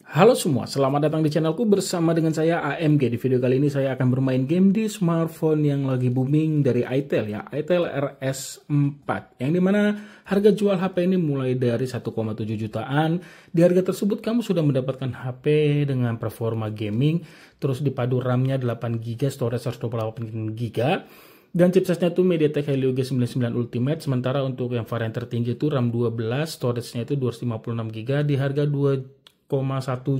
Halo semua, selamat datang di channelku bersama dengan saya AMG. Di video kali ini saya akan bermain game di smartphone yang lagi booming dari itel ya, itel RS4. Yang dimana harga jual HP ini mulai dari 1,7 jutaan. Di harga tersebut kamu sudah mendapatkan HP dengan performa gaming, terus dipadu RAM-nya 8GB, storage 128GB. Dan chipsetnya itu MediaTek Helio G99 Ultimate. Sementara untuk yang varian tertinggi itu RAM 12, storage-nya itu 256GB di harga 2,1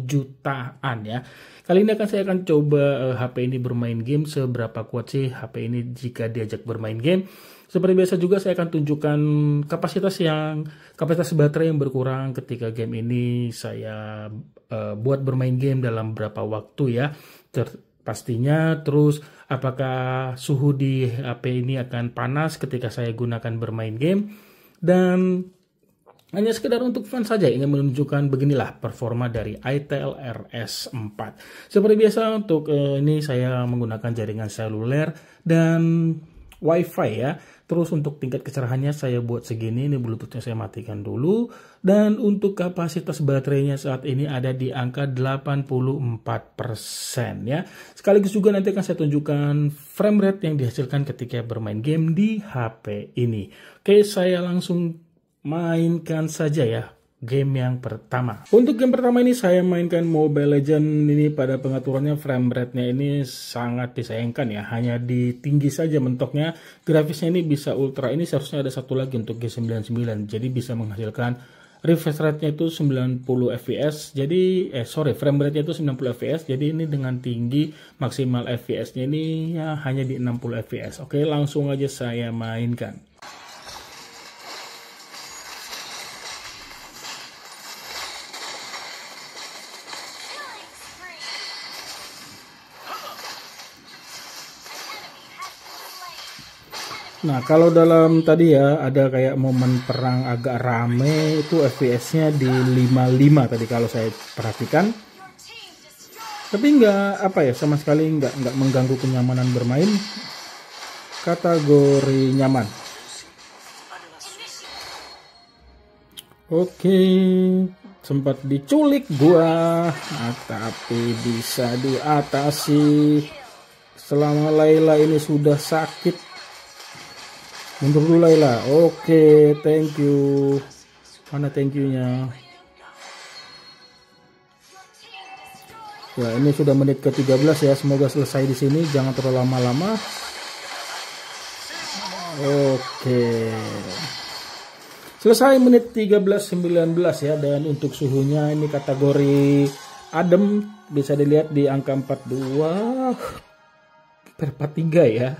jutaan ya. Kali ini saya akan coba HP ini bermain game. Seberapa kuat sih HP ini jika diajak bermain game. Seperti biasa juga saya akan tunjukkan kapasitas baterai yang berkurang ketika game ini saya buat bermain game dalam berapa waktu ya. Pastinya terus apakah suhu di HP ini akan panas ketika saya gunakan bermain game, dan hanya sekedar untuk fun saja ingin menunjukkan beginilah performa dari itel RS4. Seperti biasa untuk ini saya menggunakan jaringan seluler dan WiFi ya. Terus untuk tingkat kecerahannya saya buat segini, ini Bluetoothnya saya matikan dulu. Dan untuk kapasitas baterainya saat ini ada di angka 84% ya. Sekaligus juga nanti akan saya tunjukkan frame rate yang dihasilkan ketika bermain game di HP ini. Oke, saya langsung mainkan saja ya game yang pertama. Untuk game pertama ini saya mainkan Mobile Legends. Ini pada pengaturannya frame rate-nya ini sangat disayangkan ya, hanya di tinggi saja mentoknya. Grafisnya ini bisa ultra, ini seharusnya ada satu lagi untuk G99, jadi bisa menghasilkan refresh rate-nya itu 90 fps. Jadi frame rate-nya itu 90 fps. Jadi ini dengan tinggi maksimal fps-nya ini ya hanya di 60 fps. Oke, langsung aja saya mainkan. Nah, kalau dalam tadi ya ada kayak momen perang agak rame, itu FPS-nya di 55 tadi kalau saya perhatikan. Tapi nggak sama sekali nggak mengganggu kenyamanan bermain. Kategori nyaman. Oke, sempat diculik gua, tapi bisa diatasi. Selama Layla ini sudah sakit. Mundur dulu Layla. Oke, thank you. Mana thank you-nya? Ya, ini sudah menit ke-13 ya. Semoga selesai di sini, jangan terlalu lama-lama. Oke. Selesai menit 13:19 ya, dan untuk suhunya ini kategori adem, bisa dilihat di angka 42/43 ya.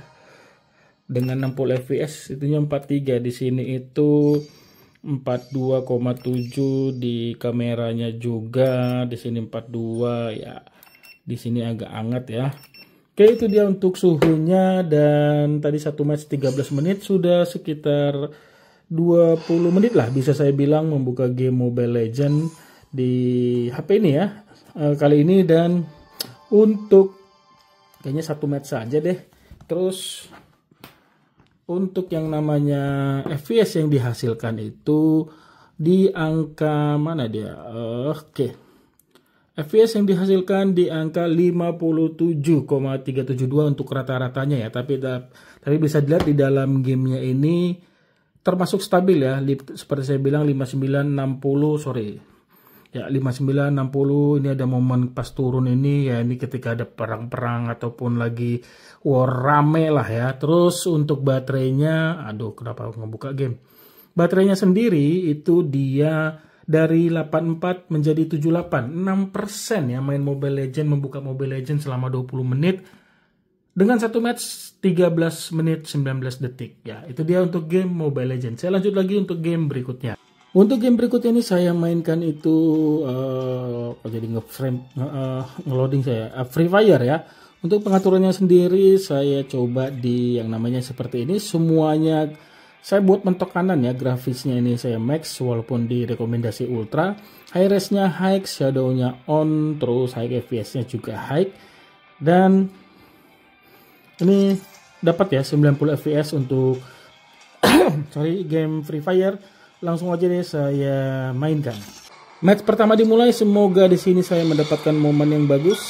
Dengan 60 fps itunya 43, di sini itu 42,7 di kameranya juga, di sini 42 ya. Di sini agak hangat ya. Oke, itu dia untuk suhunya, dan tadi 1 match 13 menit, sudah sekitar 20 menit lah bisa saya bilang membuka game Mobile Legends di HP ini ya kali ini. Dan untuk kayaknya 1 match saja deh. Terus untuk yang namanya FPS yang dihasilkan itu di angka mana dia? Oke. FPS yang dihasilkan di angka 57,372 untuk rata-ratanya ya. Tapi bisa dilihat di dalam gamenya ini termasuk stabil ya. Seperti saya bilang 5960 ya, 5960. Ini ada momen pas turun ini ya, ini ketika ada perang-perang ataupun lagi war rame lah ya. Terus untuk baterainya, aduh kenapa ngebuka game. Baterainya sendiri itu dia dari 84 menjadi 78, 6% ya main Mobile Legends, membuka Mobile Legends selama 20 menit. Dengan 1 match 13 menit 19 detik ya. Itu dia untuk game Mobile Legends. Saya lanjut lagi untuk game berikutnya. Untuk game berikutnya ini saya mainkan itu jadi ngeloading saya Free Fire ya. Untuk pengaturannya sendiri saya coba di yang namanya seperti ini. Semuanya saya buat mentok kanan ya. Grafisnya ini saya max walaupun di rekomendasi ultra. High res-nya high, shadow-nya on, terus high FPS-nya juga high. Dan ini dapat ya 90 fps untuk game Free Fire. Langsung aja deh saya mainkan. Match pertama dimulai, semoga di sini saya mendapatkan momen yang bagus.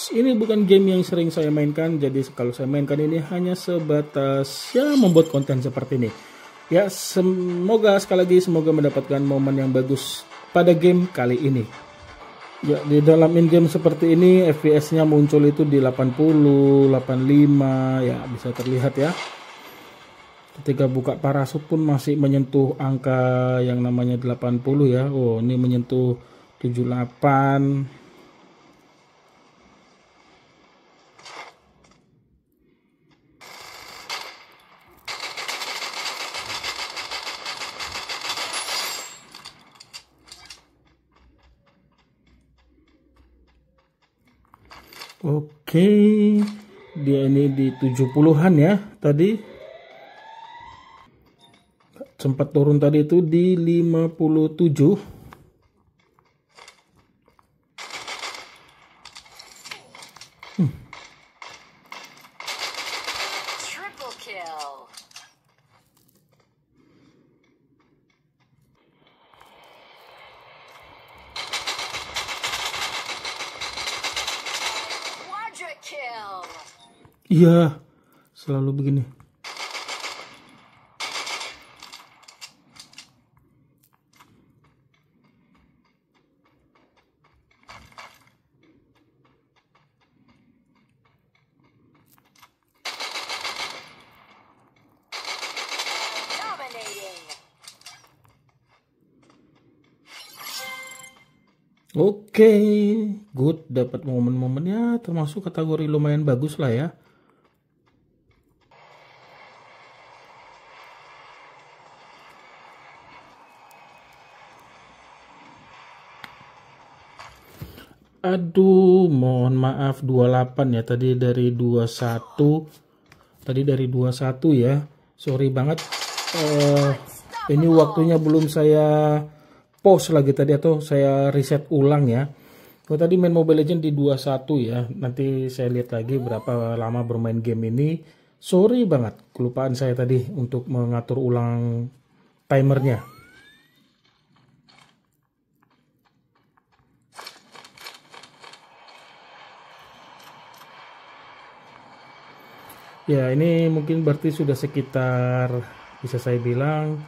Ini bukan game yang sering saya mainkan, jadi kalau saya mainkan ini hanya sebatas ya membuat konten seperti ini. Ya, semoga sekali lagi semoga mendapatkan momen yang bagus pada game kali ini. Ya, di dalam in-game seperti ini FPS-nya muncul itu di 80, 85, ya bisa terlihat ya. Ketika buka parasut pun masih menyentuh angka yang namanya 80 ya. Oh, ini menyentuh 78. Oke, dia ini di 70-an ya tadi. Sempat turun tadi itu di 57. Triple kill. Quadra kill. Iya, selalu begini. Oke, good, dapat momen-momennya, termasuk kategori lumayan bagus lah ya. Aduh, mohon maaf 28 ya, tadi dari 21. Tadi dari 21 ya. Sorry banget. Ini waktunya belum saya pause lagi tadi atau saya reset ulang ya. Kalau tadi main Mobile Legends di 21 ya. Nanti saya lihat lagi berapa lama bermain game ini. Sorry banget, kelupaan saya tadi untuk mengatur ulang timernya. Ya, ini mungkin berarti sudah sekitar, bisa saya bilang,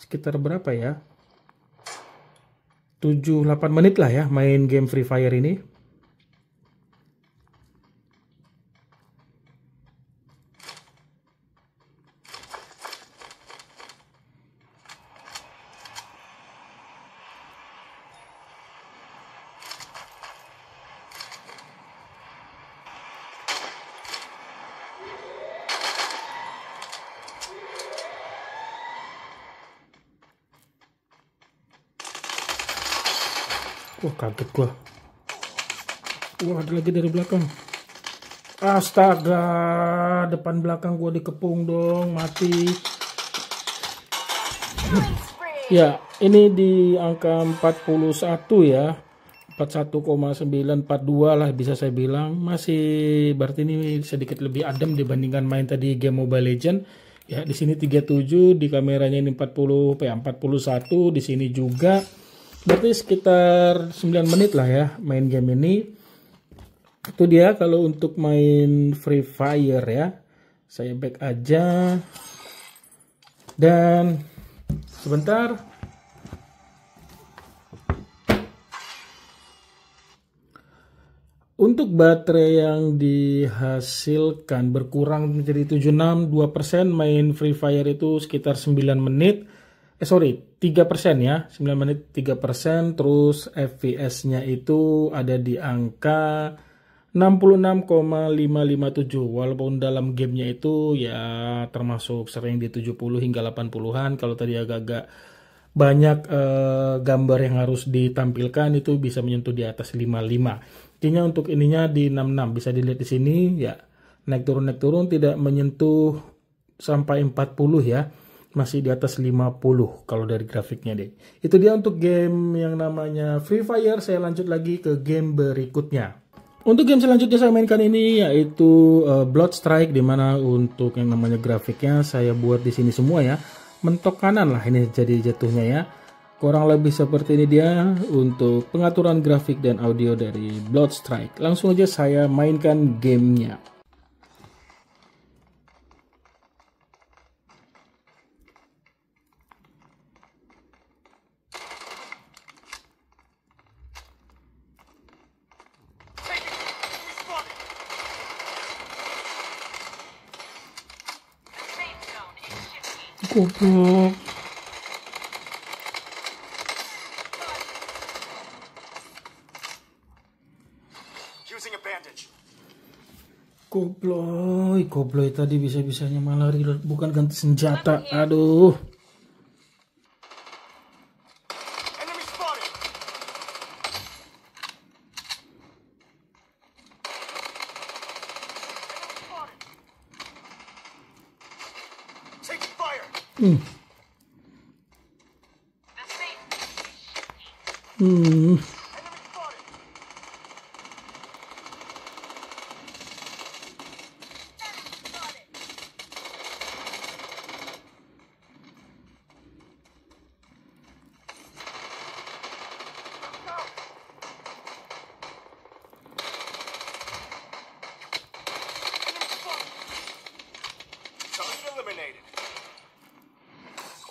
sekitar berapa ya? 7-8 menit lah ya main game Free Fire ini. Wah, kaget gua. Wah, ada lagi dari belakang. Astaga, depan belakang gua dikepung dong, mati. Ya, ini di angka 41 ya. 41,942 lah bisa saya bilang. Masih berarti ini sedikit lebih adem dibandingkan main tadi game Mobile Legends. Ya, di sini 37, di kameranya ini 40, 41, di sini juga. Berarti sekitar 9 menit lah ya main game ini. Itu dia kalau untuk main Free Fire ya. Saya back aja. Dan sebentar. Untuk baterai yang dihasilkan berkurang menjadi 76,2%. Main Free Fire itu sekitar 9 menit. 3% ya, 9 menit 3%, terus FPS-nya itu ada di angka 66,557, walaupun dalam gamenya itu ya termasuk sering di 70 hingga 80-an, kalau tadi agak-agak banyak gambar yang harus ditampilkan itu bisa menyentuh di atas 55. Intinya untuk ininya di 66, bisa dilihat di sini ya, naik turun tidak menyentuh sampai 40 ya. Masih di atas 50 kalau dari grafiknya deh. Itu dia untuk game yang namanya Free Fire. Saya lanjut lagi ke game berikutnya. Untuk game selanjutnya saya mainkan ini yaitu Blood Strike, dimana untuk yang namanya grafiknya saya buat di sini semua ya. Mentok kanan lah ini jadi jatuhnya ya. Kurang lebih seperti ini dia untuk pengaturan grafik dan audio dari Bloodstrike. Langsung aja saya mainkan gamenya. Goblok. Gobloy tadi bisa-bisanya malah reload, bukan ganti senjata. Aduh.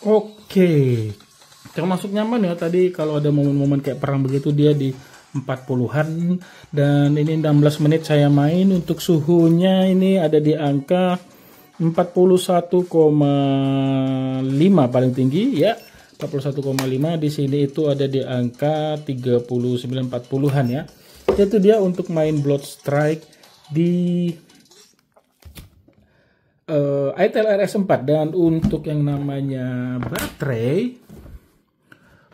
Oke, termasuk nyaman ya tadi. Kalau ada momen-momen kayak perang begitu dia di 40-an. Dan ini 16 menit saya main. Untuk suhunya ini ada di angka 41,5 paling tinggi ya. 41,5. Di sini itu ada di angka 39-40-an ya. Itu dia untuk main Bloodstrike di ITEL RS4. Dan untuk yang namanya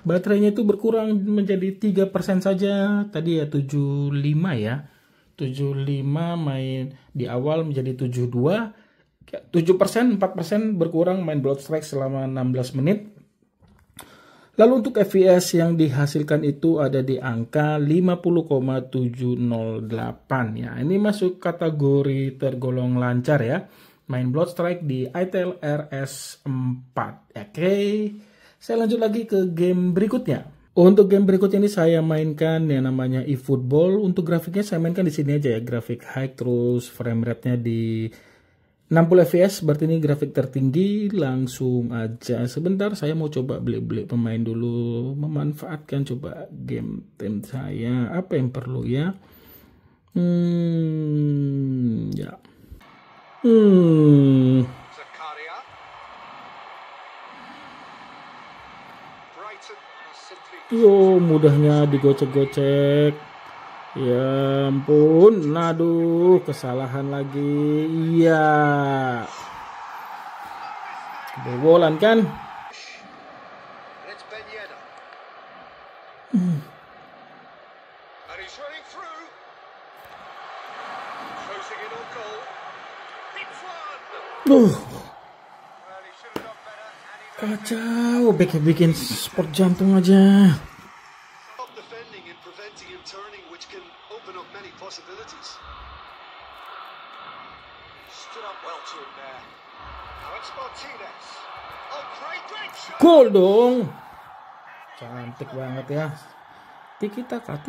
baterainya itu berkurang menjadi 3% saja. Tadi ya 75 ya, 75 main di awal menjadi 72, 7%, 4% berkurang main Bloodstrike selama 16 menit. Lalu untuk FPS yang dihasilkan itu ada di angka 50,708 ya. Ini masuk kategori tergolong lancar ya, main Bloodstrike di ITEL RS4. Oke, saya lanjut lagi ke game berikutnya. Untuk game berikutnya ini saya mainkan yang namanya eFootball. Untuk grafiknya saya mainkan di sini aja ya, grafik high, terus frame rate-nya di 60 fps, berarti ini grafik tertinggi. Langsung aja, sebentar saya mau coba beli pemain dulu, memanfaatkan coba game tim saya, apa yang perlu ya. Ya. Yo, mudahnya digocek-gocek. Ya ampun, aduh, kesalahan lagi. Iya. Kebobolan kan? Kacau, backnya bikin sport jantung aja. Gol dong. Cantik banget ya. Tiki-taka.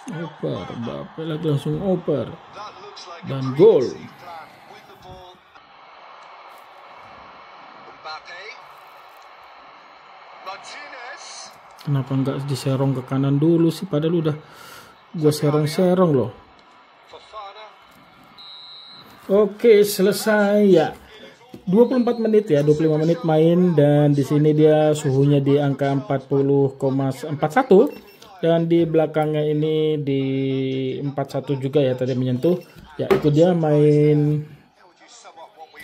Oper, Mbappe lagi langsung oper. Dan gol. Kenapa nggak diserong ke kanan dulu sih? Padahal udah gue serong loh. Oke, selesai ya. 24 menit ya, 25 menit main, dan di sini dia suhunya di angka 40,41 dan di belakangnya ini di 41 juga ya tadi menyentuh. Ya, itu dia main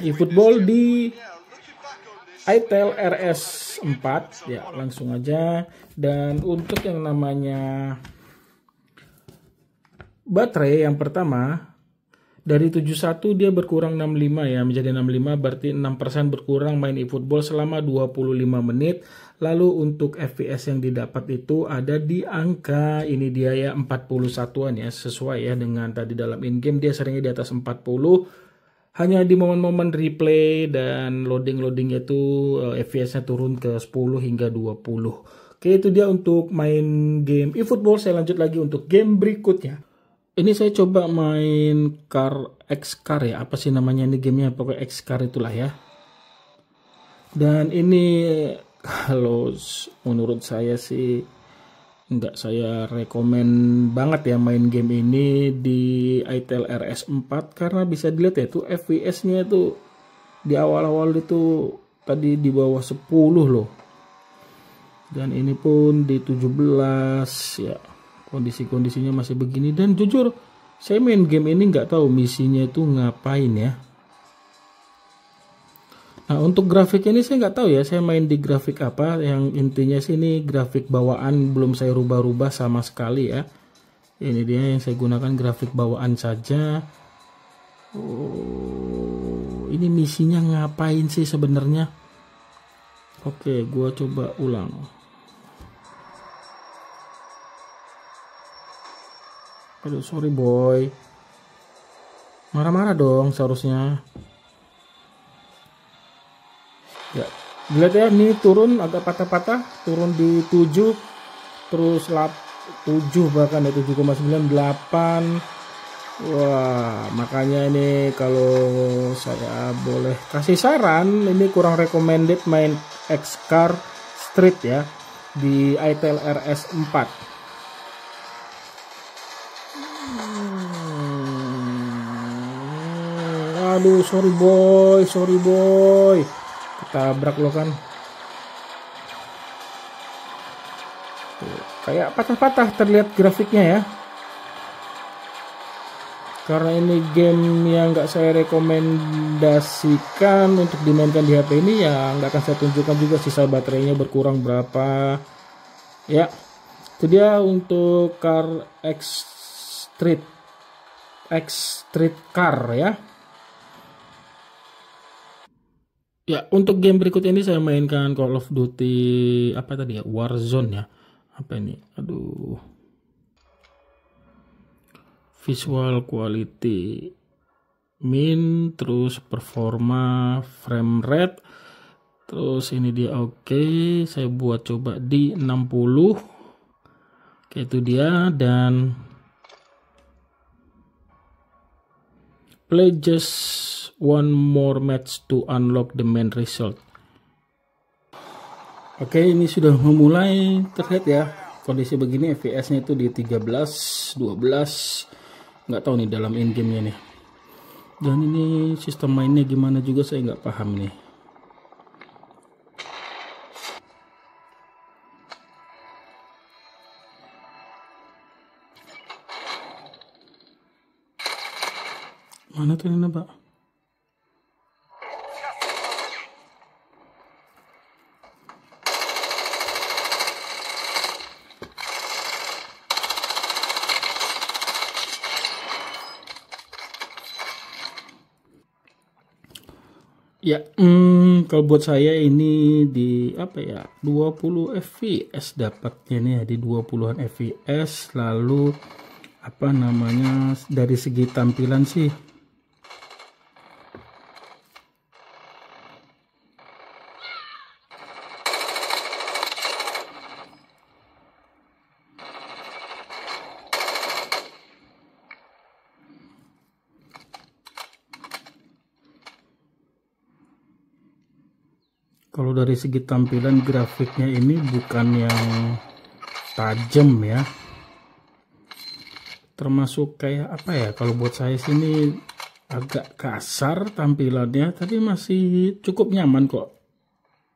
eFootball di ITEL RS4 ya, langsung aja. Dan untuk yang namanya baterai yang pertama dari 71 dia berkurang 65 ya, menjadi 65, berarti 6% berkurang main eFootball selama 25 menit. Lalu untuk FPS yang didapat itu ada di angka ini dia ya 41-an ya, sesuai ya dengan tadi dalam in game dia seringnya di atas 40. hanya di momen-momen replay dan loading-loadingnya itu FPS-nya turun ke 10 hingga 20. Oke, itu dia untuk main game eFootball. Saya lanjut lagi untuk game berikutnya. Ini saya coba main X-Car ya, apa sih namanya ini gamenya, pokoknya X-Car itulah ya. Dan ini kalau menurut saya sih nggak saya rekomen banget ya main game ini di ITEL RS4, karena bisa dilihat ya itu FPS-nya itu di awal-awal itu tadi di bawah 10 loh. Dan ini pun di 17 ya. Kondisi-kondisinya masih begini, dan jujur saya main game ini nggak tahu misinya itu ngapain ya. Nah, untuk grafik ini saya nggak tahu ya, saya main di grafik apa. Yang intinya sih ini grafik bawaan, belum saya rubah-rubah sama sekali ya. Ini dia yang saya gunakan, grafik bawaan saja. Oh, ini misinya ngapain sih sebenarnya? Oke, gua coba ulang. Aduh, sorry boy. Marah-marah dong seharusnya. Ya, lihat ya, ini turun agak patah-patah, turun di 7, terus 7 bahkan ya 7,98. Wah, makanya ini kalau saya boleh kasih saran, ini kurang recommended main X-Car Street ya di ITEL RS4. Aduh, sorry boy. Ketabrak lo kan. Tuh, kayak patah-patah terlihat grafiknya ya. Karena ini game yang nggak saya rekomendasikan untuk dimainkan di HP ini, ya nggak akan saya tunjukkan juga sisa baterainya berkurang berapa. Ya, itu dia untuk X Street Car ya. Ya, untuk game berikut ini saya mainkan Call of Duty apa tadi ya, Warzone ya. Apa ini? Aduh. Visual quality min, terus performa, frame rate, terus ini dia. Oke, saya buat coba di 60. Oke, itu dia. Dan play just one more match to unlock the main result. Oke, ini sudah memulai terlihat ya. Kondisi begini FPS-nya itu di 13, 12. Nggak tahu nih dalam in game-nya nih. Dan ini sistem mainnya gimana juga saya nggak paham nih. Mana tuh ini, Pak? Ya, kalau buat saya ini di apa ya, 20 fps dapatnya nih ya, di 20-an fps. Lalu apa namanya, dari segi tampilan sih kalau dari segi tampilan grafiknya ini bukan yang tajam ya, termasuk kayak apa ya, kalau buat saya sini agak kasar tampilannya, tapi masih cukup nyaman kok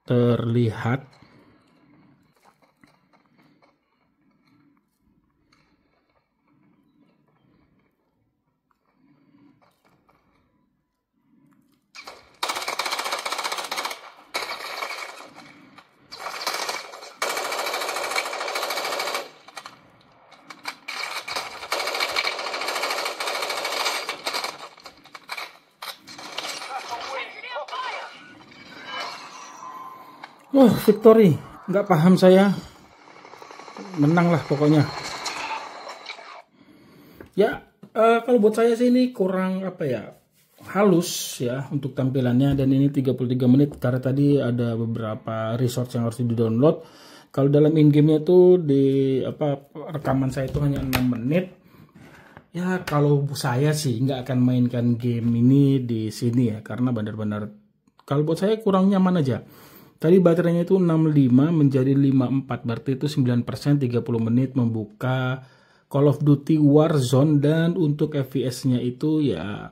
terlihat. Victory, nggak paham saya, menang lah pokoknya. Ya, kalau buat saya sih ini kurang apa ya, halus ya untuk tampilannya, dan ini 33 menit karena tadi ada beberapa resource yang harus di-download. Kalau dalam in-game-nya tuh di rekaman saya itu hanya 6 menit. Ya kalau saya sih nggak akan mainkan game ini di sini ya, karena benar-benar kalau buat saya kurang nyaman aja. Tadi baterainya itu 65 menjadi 54, berarti itu 9%, 30 menit membuka Call of Duty Warzone. Dan untuk FPS-nya itu ya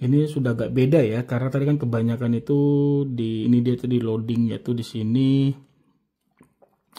ini sudah agak beda ya, karena tadi kan kebanyakan itu ini dia tadi loadingnya tuh di sini.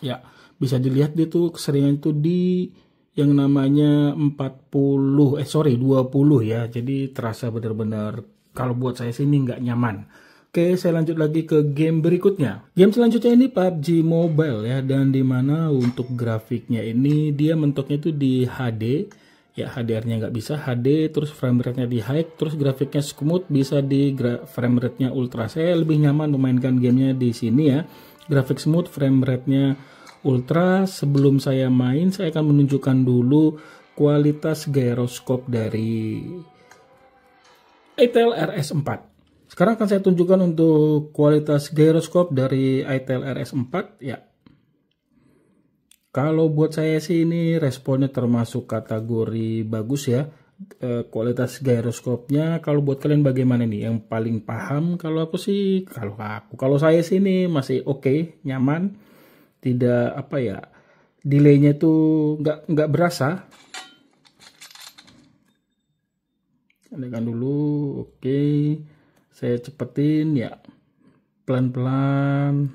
Ya, bisa dilihat dia tuh keseringan itu di yang namanya 20 ya. Jadi terasa benar-benar kalau buat saya sini nggak nyaman. Oke, saya lanjut lagi ke game berikutnya. Game selanjutnya ini PUBG Mobile ya, dan dimana untuk grafiknya ini dia mentoknya itu di HD. Ya, HDR-nya nggak bisa HD, terus frame rate-nya di high, terus grafiknya smooth, bisa di frame rate-nya ultra. Saya lebih nyaman memainkan gamenya di sini ya. Grafik smooth, frame rate-nya ultra. Sebelum saya main, saya akan menunjukkan dulu kualitas gyroscope dari ITEL RS4. Sekarang akan saya tunjukkan untuk kualitas gyroscope dari ITEL RS4 ya. Kalau buat saya sih ini responnya termasuk kategori bagus ya. Kualitas gyroscope-nya, kalau buat kalian bagaimana nih yang paling paham? Kalau aku sih, kalau saya sih ini masih oke, nyaman. Tidak delaynya tuh nggak berasa. Tekan dulu, oke. Saya cepetin ya, pelan-pelan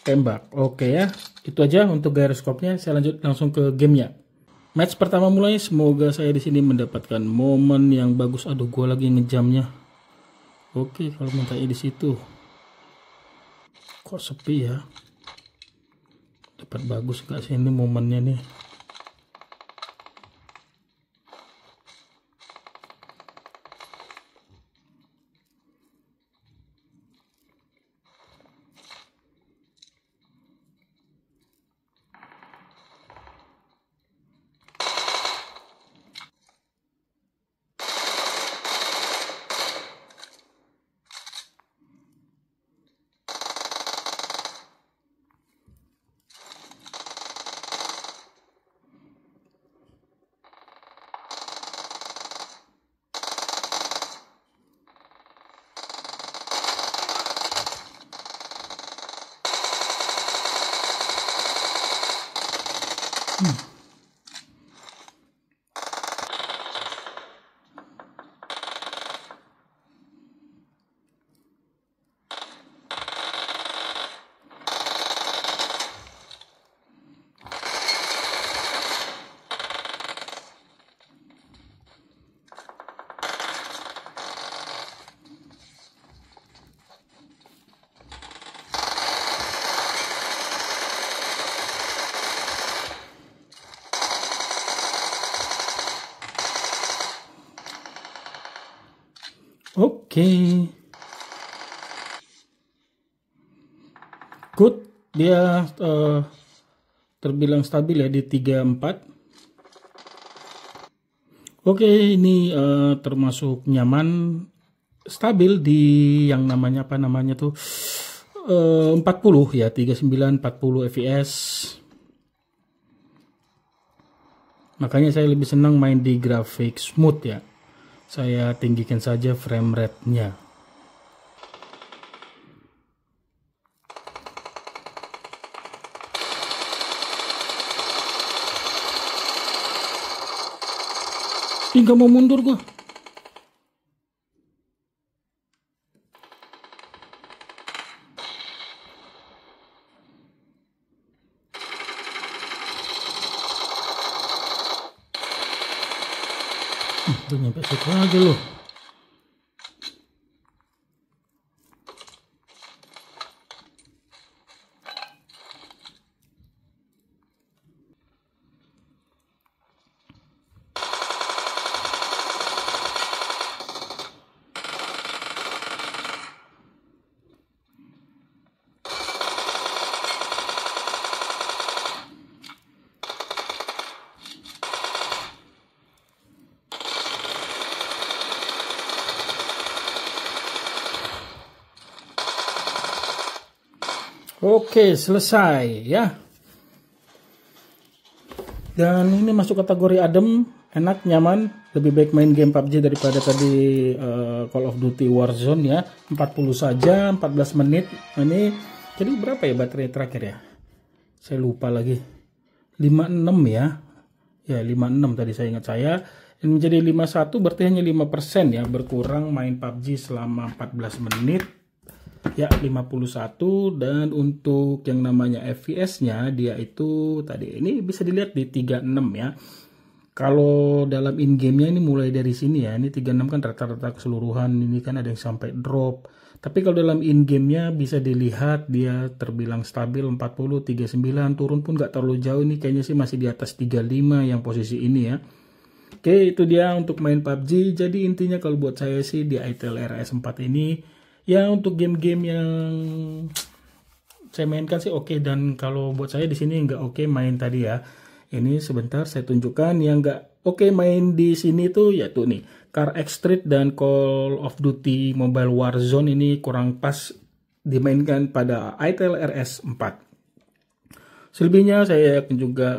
tembak. Oke ya, itu aja untuk gyroscope-nya. Saya lanjut langsung ke gamenya. Match pertama mulai. Semoga saya di sini mendapatkan momen yang bagus. Aduh, gua lagi ngejamnya. Oke, kalau mintanya di situ. Kok sepi ya? Dapat bagus nggak sih ini momennya nih? Oke. Good. Dia terbilang stabil ya di 34. Oke, ini termasuk nyaman, stabil di yang namanya 40 ya, 39 40 fps. Makanya saya lebih senang main di grafik smooth ya. Saya tinggikan saja frame rate-nya. Nggak mau mundur gua. Udah nyampe situ aja loh. Oke, selesai ya. Dan ini masuk kategori adem, enak, nyaman. Lebih baik main game PUBG daripada tadi Call of Duty Warzone ya. 40 saja, 14 menit. Ini jadi berapa ya baterai terakhir ya? Saya lupa lagi. 56 ya. Ya, 56 tadi saya ingat saya. Ini menjadi 51 berarti hanya 5% ya berkurang main PUBG selama 14 menit. Ya, 51. Dan untuk yang namanya FPS-nya dia itu tadi ini bisa dilihat di 36 ya. Kalau dalam in-game-nya ini mulai dari sini ya. Ini 36 kan rata-rata keseluruhan, ini kan ada yang sampai drop. Tapi kalau dalam in-game-nya bisa dilihat dia terbilang stabil 40, 39, turun pun nggak terlalu jauh, ini kayaknya sih masih di atas 35 yang posisi ini ya. Oke, itu dia untuk main PUBG. Jadi intinya kalau buat saya sih di ITL RS 4 ini ya untuk game-game yang saya mainkan sih oke, dan kalau buat saya di sini nggak oke main tadi ya. Ini sebentar saya tunjukkan yang nggak oke main di sini tuh yaitu nih Car X Street dan Call of Duty Mobile Warzone ini kurang pas dimainkan pada ITL RS 4. Selebihnya saya yakin juga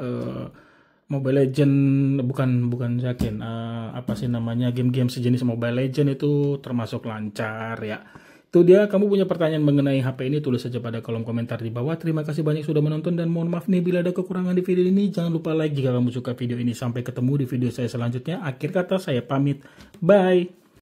Mobile Legend bukan yakin apa sih namanya game-game sejenis Mobile Legend itu termasuk lancar ya. Itu dia, kamu punya pertanyaan mengenai HP ini tulis saja pada kolom komentar di bawah. Terima kasih banyak sudah menonton dan mohon maaf nih bila ada kekurangan di video ini. Jangan lupa like jika kamu suka video ini. Sampai ketemu di video saya selanjutnya. Akhir kata saya pamit. Bye.